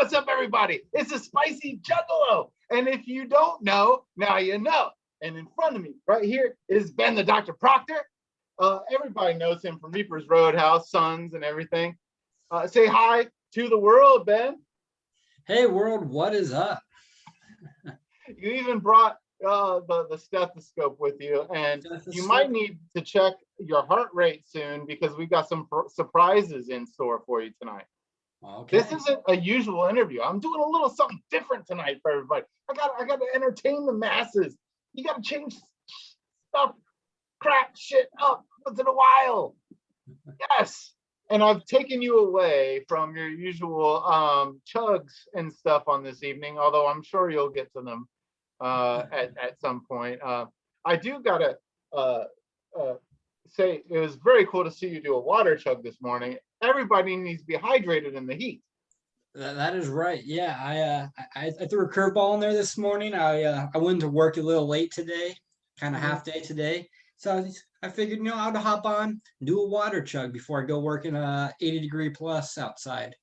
what's up, everybody? It's a spicy juggalo. And if you don't know, now you know. And in front of me, right here, is Ben the Dr. Proctor. Everybody knows him from Reaper's Roadhouse, Sons, and everything. Say hi to the world, Ben. Hey, world, what is up? You even brought the stethoscope with you, and you might need to check your heart rate soon because we got some surprises in store for you tonight. Okay. This isn't a usual interview. I'm doing a little something different tonight for everybody. I got to entertain the masses. You got to change stuff, crack shit up once in a while. Yes. And I've taken you away from your usual chugs and stuff on this evening, although I'm sure you'll get to them at some point. I do gotta say it was very cool to see you do a water chug this morning. Everybody needs to be hydrated in the heat. That is right. Yeah, I threw a curveball in there this morning. I went to work a little late today, kind of half day today. So I figured, I'd hop on, do a water chug before I go work in 80-degree plus outside.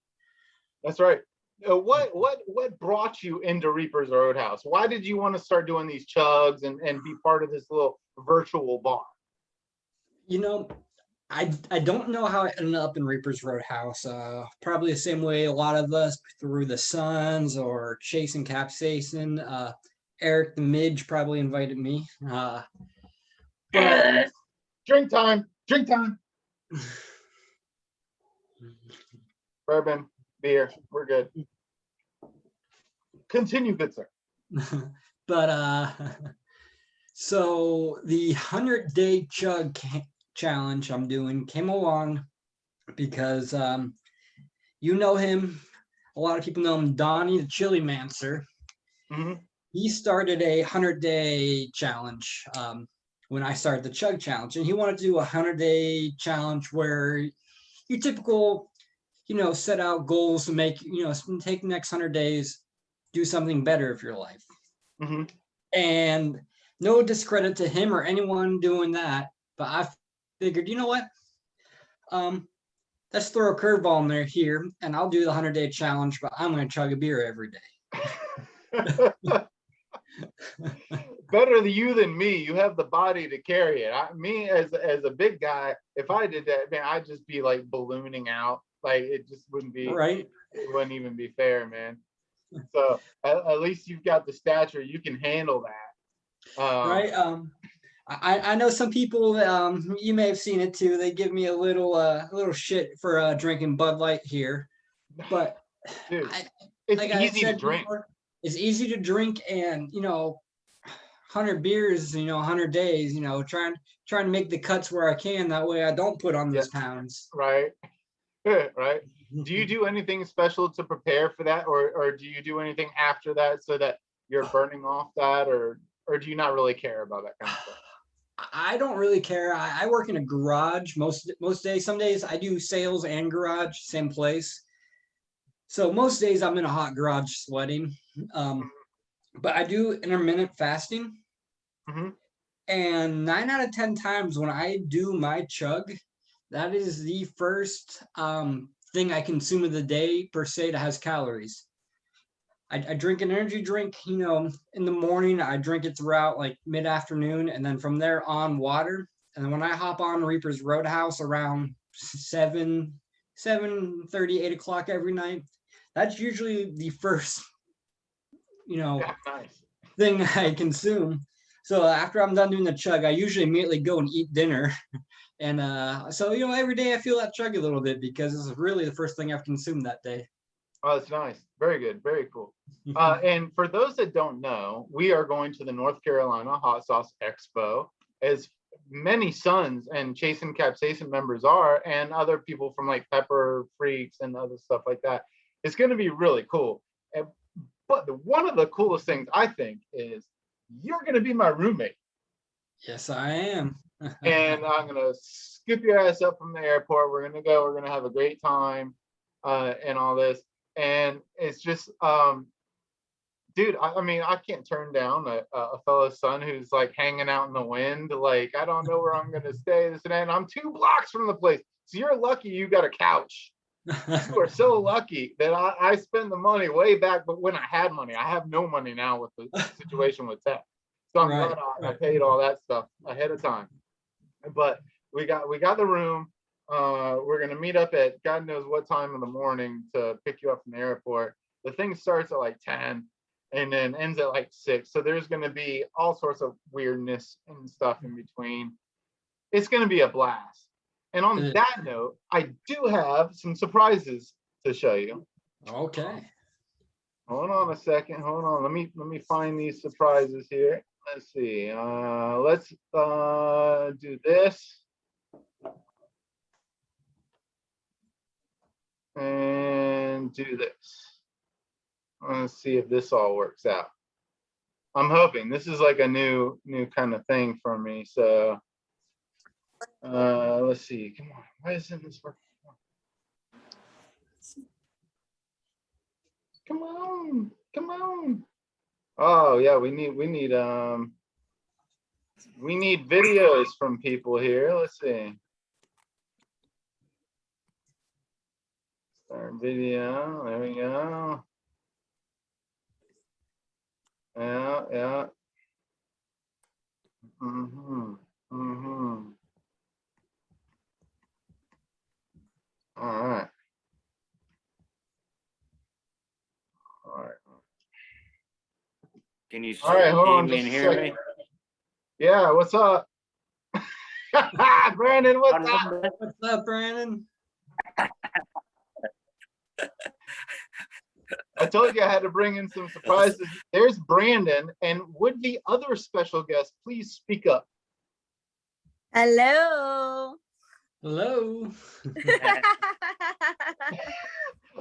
That's right. What brought you into Reaper's Roadhouse? Why did you want to start doing these chugs and be part of this little virtual bar? I don't know how I ended up in Reaper's Roadhouse. Probably the same way a lot of us through the Sons or Chasing Capsaicin. Eric the Midge probably invited me. But drink time. Bourbon, beer, we're good. Continue, good sir. But so the 100-day chug challenge I'm doing came along because you know him, a lot of people know him, Donnie the Chili Mancer. He started a 100-day challenge when I started the chug challenge, and he wanted to do a 100-day challenge where you typical set out goals to make take the next 100 days, do something better of your life. And no discredit to him or anyone doing that, but I figured, you know what? Let's throw a curveball in there here, and I'll do the 100-day challenge, but I'm going to chug a beer every day. Better you than me. You have the body to carry it. Me as a big guy, if I did that, man, I'd just be like ballooning out. Like it just wouldn't be right. It wouldn't even be fair, man. So at least you've got the stature. You can handle that. Right. I know some people, you may have seen it too. They give me a little shit for drinking Bud Light here, but dude, it's like easy to drink. Before, it's easy to drink, and 100 beers, 100 days, trying to make the cuts where I can. That way, I don't put on those pounds. Right. Right. Do you do anything special to prepare for that, or do you do anything after that so that you're burning off that, or do you not really care about that kind of stuff? I don't really care. I work in a garage most days. Some days I do sales and garage, same place. So most days I'm in a hot garage sweating. But I do intermittent fasting. And 9 out of 10 times when I do my chug, that is the first thing I consume of the day per se that has calories. I drink an energy drink, in the morning. I drink it throughout like mid-afternoon, and then from there on water. And then when I hop on Reaper's Roadhouse around 7:30, 8 o'clock every night, that's usually the first, thing I consume. So after I'm done doing the chug, I usually immediately go and eat dinner. And so, every day I feel that chug a little bit because it's really the first thing I've consumed that day. Oh, that's nice. Very good. Very cool. And for those that don't know, we are going to the North Carolina Hot Sauce Expo, as many Sons and Chasing Capsaicin members are, and other people from like Pepper Freaks and other stuff like that. It's going to be really cool. But one of the coolest things I think is you're going to be my roommate. Yes, I am. And I'm going to scoop your ass up from the airport. We're going to go. We're going to have a great time and all this. And it's just, dude, I can't turn down a fellow Son who's like hanging out in the wind. Like, I don't know where I'm going to stay, this and that. And I'm 2 blocks from the place. So you're lucky you got a couch. You are so lucky that I spent the money way back, but when I had money, I have no money now with the situation with tech. So I'm glad I paid all that stuff ahead of time. But we got the room. We're gonna meet up at God knows what time in the morning to pick you up from the airport. The thing starts at like 10 and then ends at like 6. So there's gonna be all sorts of weirdness and stuff in between. It's gonna be a blast. And on that note, I do have some surprises to show you. Okay. Hold on a second. Hold on. Let me find these surprises here. Let's see. Let's do this. And do this. Let's see if this all works out. I'm hoping this is like a new kind of thing for me. So let's see. Come on. Why isn't this working? Come on. Come on. Oh yeah, we need videos from people here. Let's see. Start video. There we go. Yeah. All right. Can you All right, hold on see me just and a hear second. me? Yeah, what's up? Brandon, what's up? What's up, Brandon? I told you I had to bring in some surprises. There's Brandon, and would the other special guest please speak up? Hello. Hello.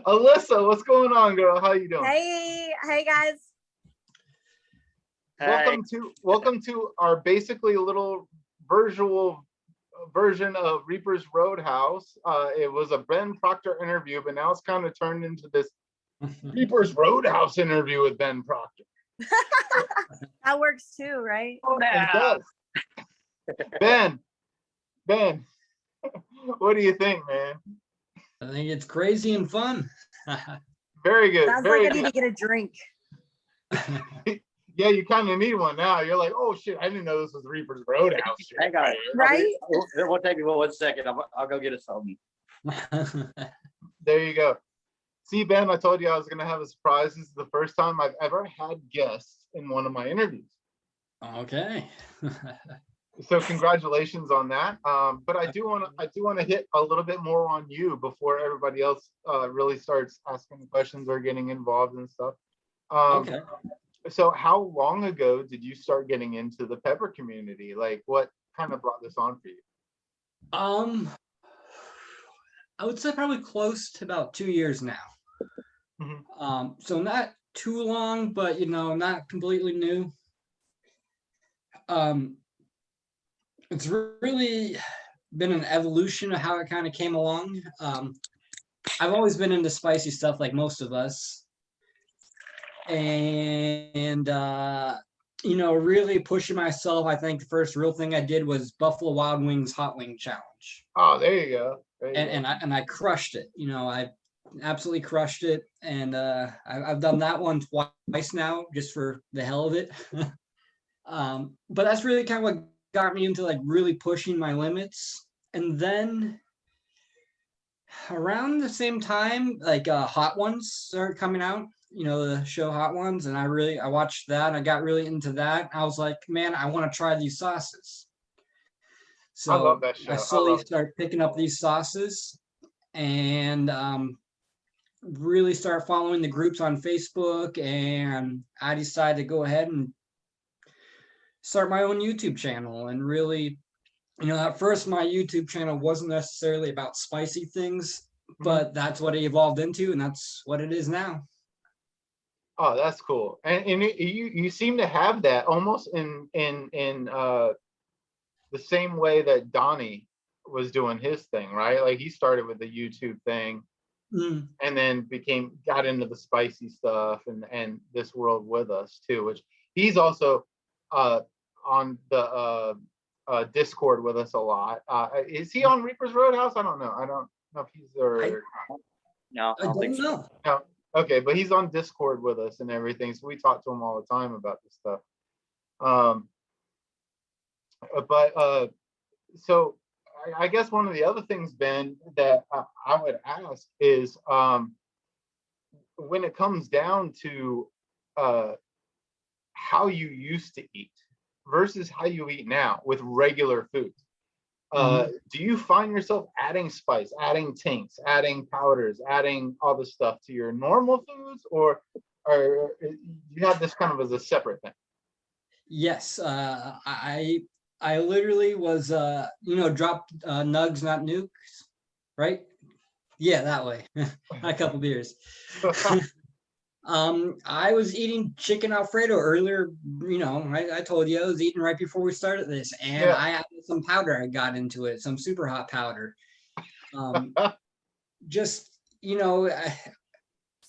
Alyssa, what's going on, girl? How you doing? Hey guys. Welcome to our basically little virtual version of Reaper's Roadhouse. It was a Ben Proctor interview, but now it's kind of turned into this Reaper's Roadhouse interview with Ben Proctor. That works too, right? It does. Ben, what do you think, man? I think it's crazy and fun. Very good. Sounds very like I good. need to get a drink. Yeah, you kind of need one now. You're like, oh shit, I didn't know this was Reaper's Roadhouse. Shit. Hang on. Right? It won't take me 1 second. I'll go get us something. There you go. See, Ben, I told you I was going to have a surprise. This is the first time I've ever had guests in one of my interviews. Okay. So congratulations on that. But I do want to hit a little bit more on you before everybody else really starts asking questions or getting involved and stuff. Okay. So how long ago did you start getting into the pepper community? Like, what kind of brought this on for you? I would say probably close to about 2 years now. Mm-hmm. So not too long, but not completely new. It's really been an evolution of how it kind of came along. I've always been into spicy stuff like most of us. And really pushing myself. I think the first real thing I did was Buffalo Wild Wings Hot Wing Challenge. Oh, there you go. And I crushed it. I absolutely crushed it. And I've done that one twice now, just for the hell of it. But that's really kind of what got me into like really pushing my limits. And then around the same time, like Hot Ones started coming out. The show Hot Ones, and I watched that. I got really into that. I was like, man, I want to try these sauces. So I love that show. I slowly started picking up these sauces and really start following the groups on Facebook. And I decided to go ahead and start my own YouTube channel. And really, at first my YouTube channel wasn't necessarily about spicy things, but that's what it evolved into, and that's what it is now. Oh, that's cool. And you seem to have that almost in the same way that Donnie was doing his thing, right? Like he started with the YouTube thing and then got into the spicy stuff and this world with us too, which he's also on the Discord with us a lot. Is he on Reaper's Roadhouse? I don't know. I don't know if he's there. No, I I don't think don't so. know. No. Okay, but he's on Discord with us and everything, so we talk to him all the time about this stuff. Um, but so I guess one of the other things, Ben, that I would ask is when it comes down to uh, how you used to eat versus how you eat now with regular foods. Do you find yourself adding spice, adding tinks, adding powders, adding all this stuff to your normal foods, or you have this kind of as a separate thing? Yes, I literally was dropped nugs, not nukes, right? Yeah, that way. A couple beers. I was eating chicken Alfredo earlier. I told you I was eating right before we started this, and Yeah. I added some powder. I got into it, some super hot powder. Just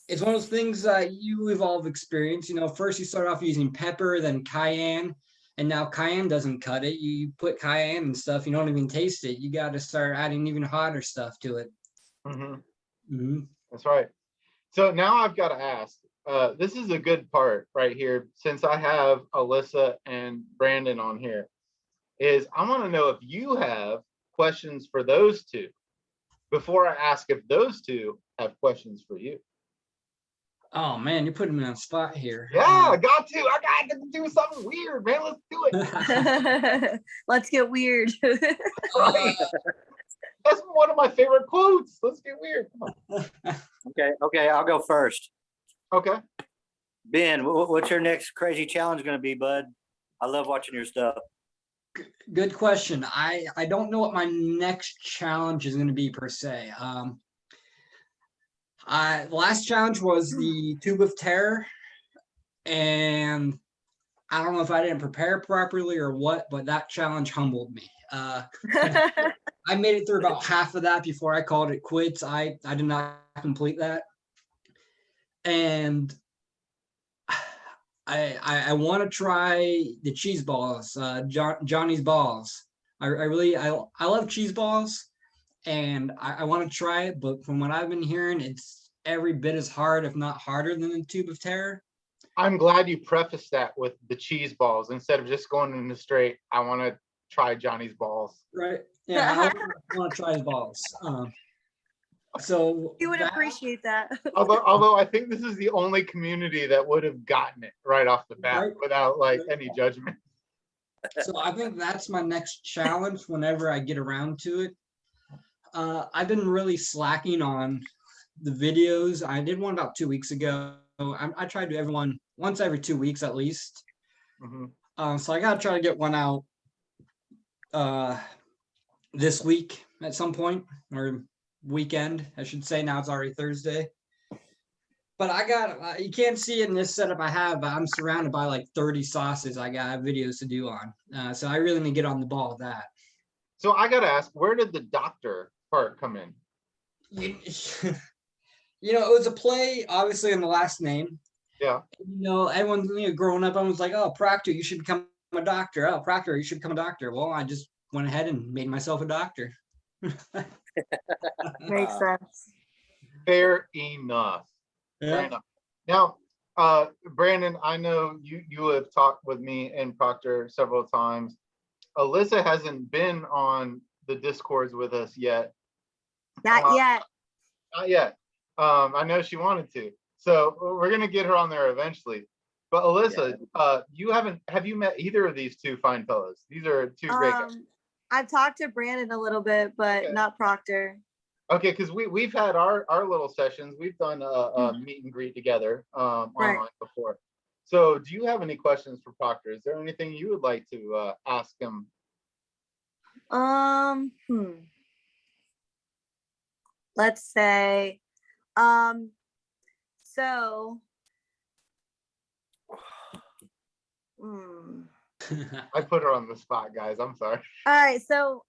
it's one of those things you evolve experience. First you start off using pepper, then cayenne, and now cayenne doesn't cut it. You put cayenne and stuff, you don't even taste it. You got to start adding even hotter stuff to it. That's right. So now I've got to ask. This is a good part right here, since I have Alyssa and Brandon on here. Is I want to know if you have questions for those two before I ask if those two have questions for you. Oh man, you're putting me on the spot here. Yeah, I got to. I got to do something weird, man. Let's do it. Let's get weird. Right. That's one of my favorite quotes. Let's get weird. Come on. Okay, I'll go first. Okay. Ben, what's your next crazy challenge going to be, bud? I love watching your stuff. Good question. I don't know what my next challenge is going to be per se. The last challenge was the Tube of Terror, and I don't know if I didn't prepare properly or what, but that challenge humbled me. I made it through about half of that before I called it quits. I did not complete that, and I want to try the cheese balls, Johnny's balls. I love cheese balls, and I want to try it. But from what I've been hearing, it's every bit as hard, if not harder, than the Tube of Terror. I'm glad you prefaced that with the cheese balls instead of just going in the straight. I want to try Johnny's balls. Right? Yeah, I want to try his balls. So You would appreciate that. Although I think this is the only community that would have gotten it right off the bat Right. without like any judgment. So I think that's my next challenge whenever I get around to it. I've been really slacking on the videos. I did one about 2 weeks ago. I try to do everyone once every 2 weeks at least. So I gotta try to get one out this week at some point, or weekend, I should say. Now it's already Thursday. But I got, you can't see it in this setup I have, but I'm surrounded by like 30 sauces I got videos to do on. So I really need to get on the ball with that. So I got to ask, where did the doctor part come in? It was a play, obviously, on the last name. Yeah. Everyone, growing up, I was like, oh, Proctor, you should become a doctor. Oh, Proctor, you should become a doctor. Well, I just went ahead and made myself a doctor. Makes sense. Fair enough. Yeah. Fair enough. Now, Brandon, I know you have talked with me and Proctor several times. Alyssa hasn't been on the Discords with us yet. Not yet. Not yet. I know she wanted to. So we're gonna get her on there eventually. But Alyssa, have you met either of these two fine fellows? These are two great guys. I've talked to Brandon a little bit, but Okay. not Proctor. Okay, because we've had our little sessions. We've done a meet and greet together online before. So do you have any questions for Proctor? Is there anything you would like to ask him? Let's say, so, I put her on the spot, guys. I'm sorry. all right. So,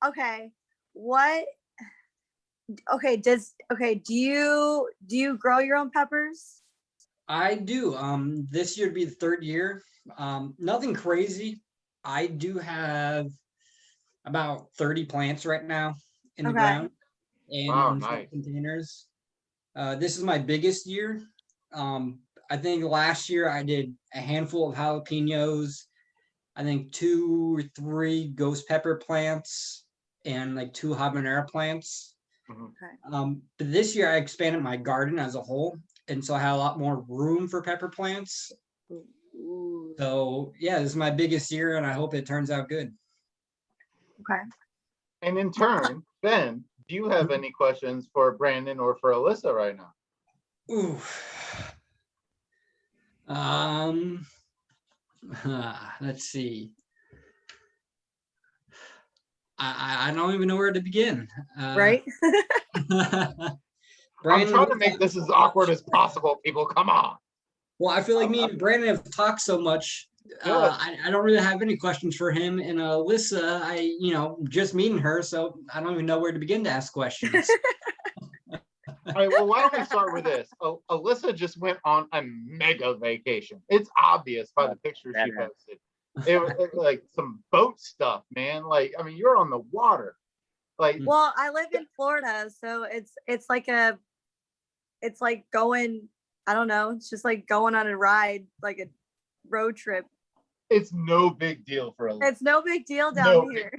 do you grow your own peppers? I do. This year would be the third year. Nothing crazy. I do have about 30 plants right now in the ground, and Wow, in nice. containers. This is my biggest year. I think last year I did a handful of jalapenos, I think 2 or 3 ghost pepper plants, and like 2 habanero plants. Mhm. But this year I expanded my garden as a whole, and so I had a lot more room for pepper plants. Ooh, So yeah, this is my biggest year, and I hope it turns out good. okay. And in turn, Ben, do you have any questions for Brandon or for Alyssa right now? Ooh. Let's see. I don't even know where to begin. Right? I'm Brandon, trying to make this as awkward as possible, people. Come on. well, I feel like me and Brandon have talked so much. Good. I don't really have any questions for him. And Alyssa, just meeting her, so I don't even know where to begin to ask questions. All right, well, why don't we start with this? Alyssa just went on a mega vacation. It's obvious by the pictures she posted. It was like some boat stuff, man. Like, I mean, you're on the water. Like, Well, I live in Florida, so it's like going, I don't know, it's just like going on a ride, like a road trip. it's no big deal for Alyssa. It's no big deal down No here.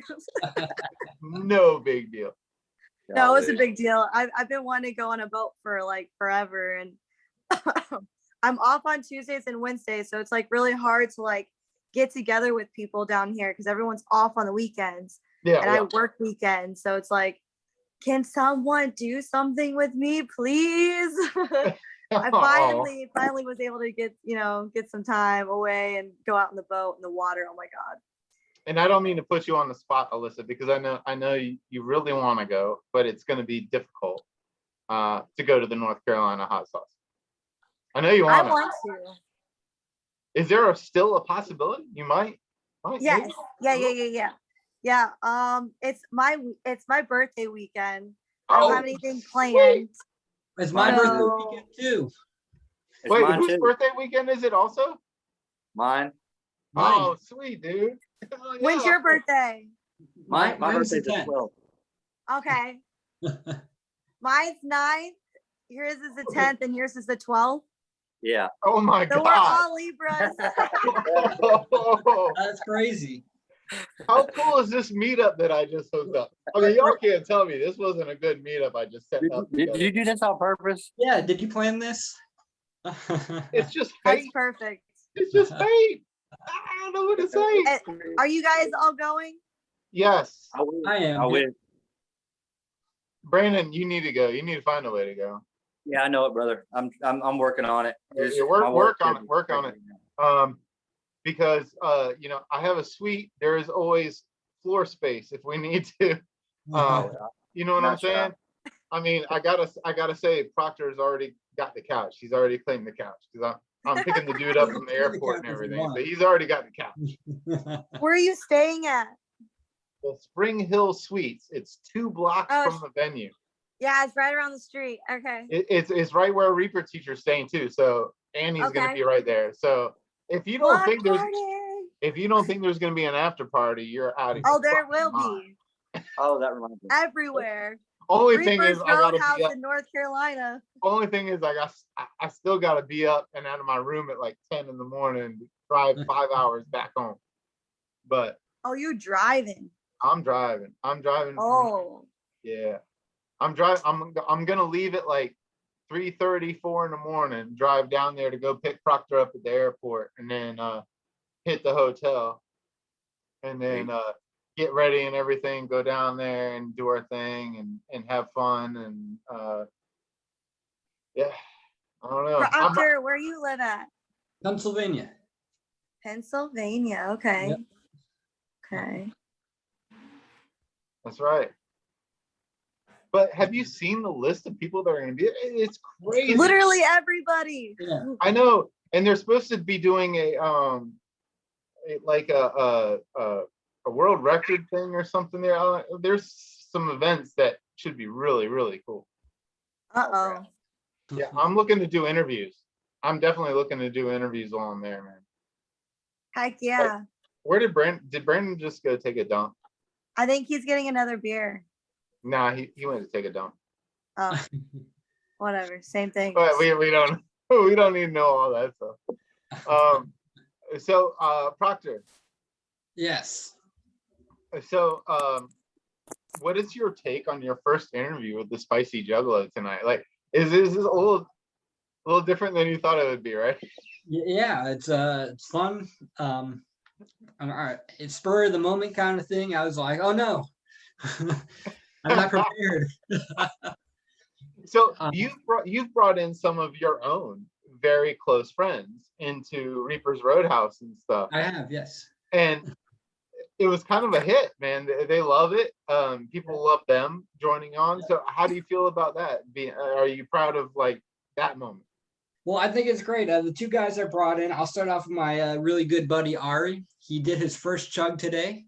No big deal. No, it's a big deal. I've been wanting to go on a boat for like forever, and I'm off on Tuesdays and Wednesdays, so it's like really hard to like get together with people down here because everyone's off on the weekends, Yeah, and I work weekends, so it's like, can someone do something with me, please? I finally was able to get some time away and go out in the boat in the water. Oh my God. And I don't mean to put you on the spot, Alyssa, because I know you really want to go, but it's going to be difficult to go to the North Carolina hot sauce. I know you I want want to. to. Is there still a possibility you might? Yes. maybe? Yeah. It's my birthday weekend. I Oh, don't have anything planned. It's my So- birthday weekend too. It's wait, mine whose too. birthday weekend is it also? Mine. Oh, sweet, dude. Oh, When's yeah. your birthday? My Mine's the birthday's the 10th. 12th. Okay. Mine's 9th. Yours is the 10th, and yours is the 12th. Yeah. Oh my So we're God. all Libras. That's crazy. How cool is this meetup that I just hooked up? I mean, y'all can't tell me this wasn't a good meetup I just set up. Did together. you do this on purpose? Yeah, did you plan this? It's just That's fate. perfect. It's just fate. I don't know what to say. Are you guys all going? Yes, I am. I win. Brandon, you need to go. You need to find a way to go. Yeah, I know it, brother. I'm working on it. Yeah, Just work my on it. schedule. Work on it. Because I have a suite. There is always floor space if we need to. You know what I'm Nice saying? job. I mean, I gotta say, Proctor's already got the couch. He's already claimed the couch because I'm picking the dude up from the airport and everything. So he's already got the couch. Where are you staying at? The Spring Hill Suites. It's 2 blocks Oh, from the venue. Yeah, it's right around the street. Okay. It's right where a Reaper teacher's staying too. So Annie's gonna Okay. be right there. So if you don't Block think party. there's gonna be an after party, you're out of Oh, your there fucking will mind. be Oh, that reminds me. everywhere. Only thing Reaper's is I gotta be Roadhouse up. in North Carolina. Only thing is I still gotta be up and out of my room at like 10 in the morning, drive 5 hours back home. But Oh, you driving? I'm driving. Oh, Yeah. I'm driving. I'm gonna leave at like 3:30, 4 in the morning, drive down there to go pick Proctor up at the airport, and then hit the hotel, and then get ready and everything, go down there and do our thing and have fun and yeah. I don't know. Proctor, where you live at? Pennsylvania. Pennsylvania. Okay. Yep. Okay. That's right. But have you seen the list of people that are going to be? It's crazy. Literally everybody. Yeah. I know, and they're supposed to be doing a world record thing or something. There's some events that should be really, really cool. Uh-oh. Yeah, I'm looking to do interviews. I'm definitely looking to do interviews while I'm there, man. Heck yeah. Where did Brandon just go take a dump? I think he's getting another beer. Nah, he went to take a dump. Oh. whatever, same thing. But we don't need to know all that stuff. So Proctor, Yes. so what is your take on your first interview with the Spicy Juggalo tonight? Like, is this a little different than you thought it would be, right? Yeah, it's fun. It's spur of the moment kind of thing. I was like, oh no, I'm not prepared. So Um, you've brought in some of your own very close friends into Reaper's Roadhouse and stuff, I have, yes. and it was kind of a hit, man. They love it. People love them joining on. So how do you feel about that? Are you proud of like that moment? Well, I think it's great. The two guys I brought in, I'll start off with my really good buddy Ari. He did his first chug today.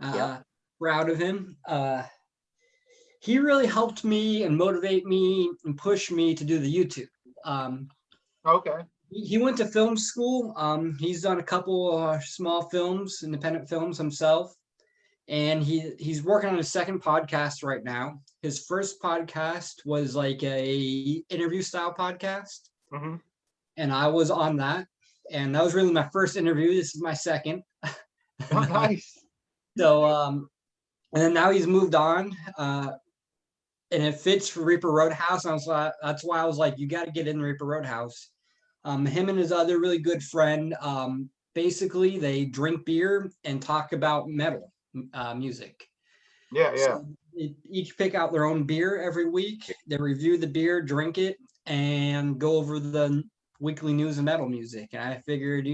Yep. Proud of him. He really helped me and motivate me and push me to do the YouTube. Okay. He went to film school. He's done a couple small films, independent films himself, and he's working on his second podcast right now. His first podcast was like a interview style podcast, Mm-hmm. and I was on that, and that was really my first interview. This is my second. Oh, nice. So and then now he's moved on, and it fits for Reaper Roadhouse. That's why I was like, you got to get in Reaper Roadhouse. Him and his other really good friend, basically they drink beer and talk about metal music. Yeah, yeah. So they each pick out their own beer every week. They review the beer, drink it, and go over the weekly news of metal music. And I figured,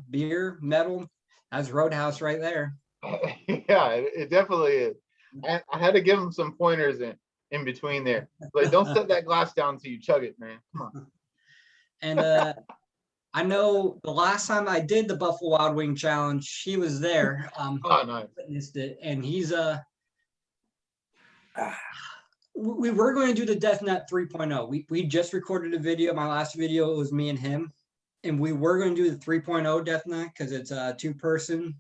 beer, metal, that's Roadhouse right there. Yeah, it definitely is. I had to give him some pointers in between there. Like, don't set that glass down until you chug it, man. Come on. And I know the last time I did the Buffalo Wild Wing Challenge, he was there. Oh, nice. Witnessed it, and he's we were going to do the Death Net 3.0. We just recorded a video. My last video, it was me and him, and we were going to do the 3.0 Death Net because it's a 2-person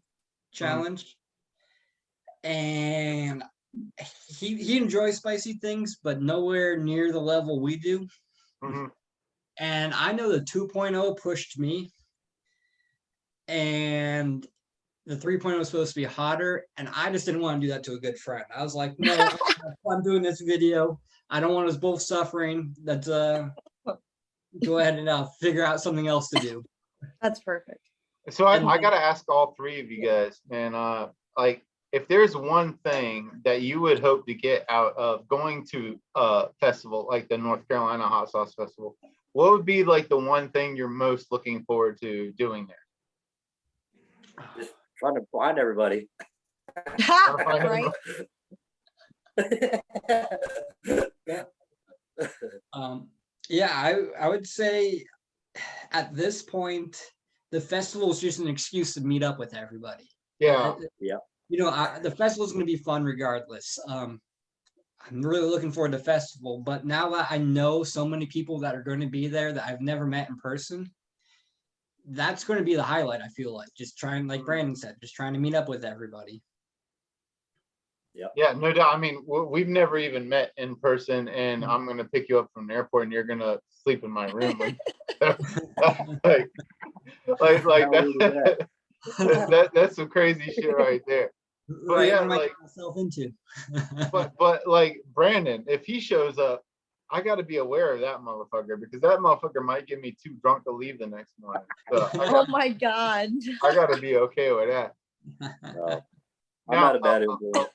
challenge. And he enjoys spicy things, but nowhere near the level we do. Mm-hmm. And I know the 2.0 pushed me, and the 3.0 was supposed to be hotter, and I just didn't want to do that to a good friend. I was like, no, I'm doing this video. I don't want us both suffering. Let's go ahead and figure out something else to do. That's perfect. So I got to ask all three of you guys, and like, if there's one thing that you would hope to get out of going to a festival like the North Carolina Hot Sauce Festival, what would be like the one thing you're most looking forward to doing there? Just trying to find everybody. Right? Yeah, I would say at this point, the festival is just an excuse to meet up with everybody. Yeah. Yeah. The festival is going to be fun regardless. I'm really looking forward to the festival, but now that I know so many people that are going to be there that I've never met in person, that's going to be the highlight. I feel like just trying, like Brandon said, just trying to meet up with everybody. Yeah, no doubt. I mean, we've never even met in person, and I'm gonna pick you up from the airport, and you're gonna sleep in my room. That's some crazy shit right there. But Right, yeah, what am I like, getting myself into? but like Brandon, if he shows up, I got to be aware of that motherfucker, because that motherfucker might get me too drunk to leave the next morning. So Oh my God. I got to be okay with that. No, I'm Now, not a bad influence.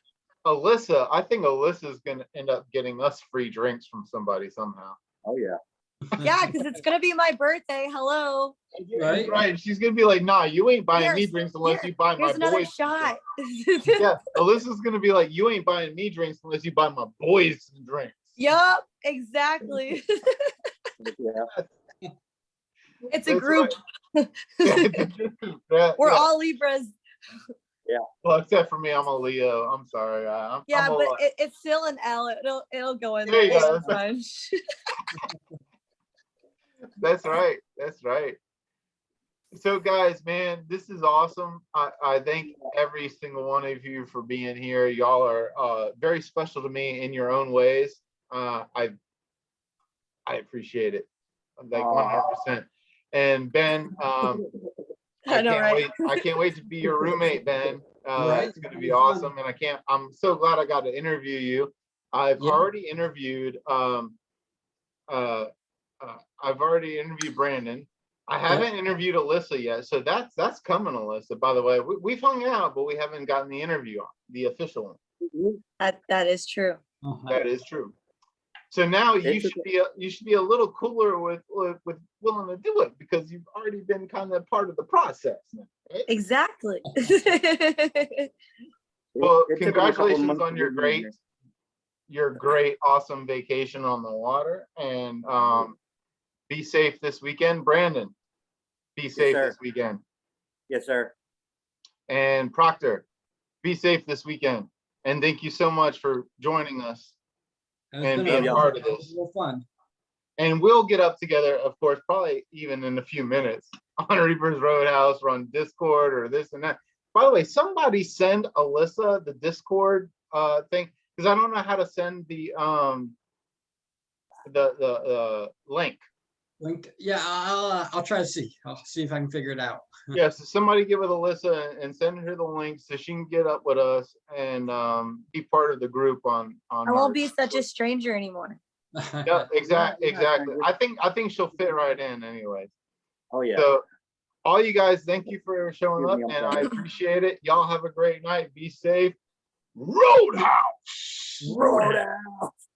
Alyssa, I think Alyssa's gonna end up getting us free drinks from somebody somehow. Oh yeah. Yeah, because it's gonna be my birthday. Hello. Right? Right. She's gonna be like, nah, you ain't buying me Here's- drinks unless here- you buy my Here's another boys. shot. Yeah, Alyssa's gonna be like, you ain't buying me drinks unless you buy my boys some drinks. Yup, exactly. Yeah. It's a That's group. right. We're Yeah. all Libras. Well, except for me, I'm a Leo. I'm sorry. Yeah, I'm but it's still an L. It'll go in There there. you go. It's fine. That's right. That's right. So guys, man, this is awesome. I thank every single one of you for being here. Y'all are very special to me in your own ways. I appreciate it. Like Aw. 100%. And Ben, I I know, can't right? wait. I can't wait to be your roommate, Ben. Right. It's going to be awesome, and I'm so glad I got to interview you. I've Yeah. already interviewed. I've already interviewed Brandon. I haven't interviewed Alyssa yet, so that's coming, Alyssa. By the way, we've hung out, but we haven't gotten the interview on the official one. That is true. Uh-huh. That is true. So now you It's should be a little cooler with willing to do it because you've already been kind of part of the process. Right? Exactly. Well, It took 'em a couple congratulations months on to get in your great, awesome vacation on the water, and be safe this weekend, Brandon. Be safe sir. this weekend, Yes, sir. and Proctor. Be safe this weekend, and thank you so much for joining us It's and been being a- part of this. real fun. And we'll get up together, of course, probably even in a few minutes on Reaper's Roadhouse or on Discord or this and that. By the way, somebody send Alyssa the Discord thing because I don't know how to send the link. Linked. Yeah, I'll try to see. I'll see if I can figure it out. Yes, so somebody get with Alyssa and send her the link so she can get up with us and be part of the group on. I won't be such a stranger anymore. Yeah, exactly. Yeah, I think she'll fit right in anyway. Oh, yeah. So all you guys, thank you for showing up, Excuse me, I'm and I sorry. appreciate it. Y'all have a great night. Be safe. Roadhouse. Roadhouse.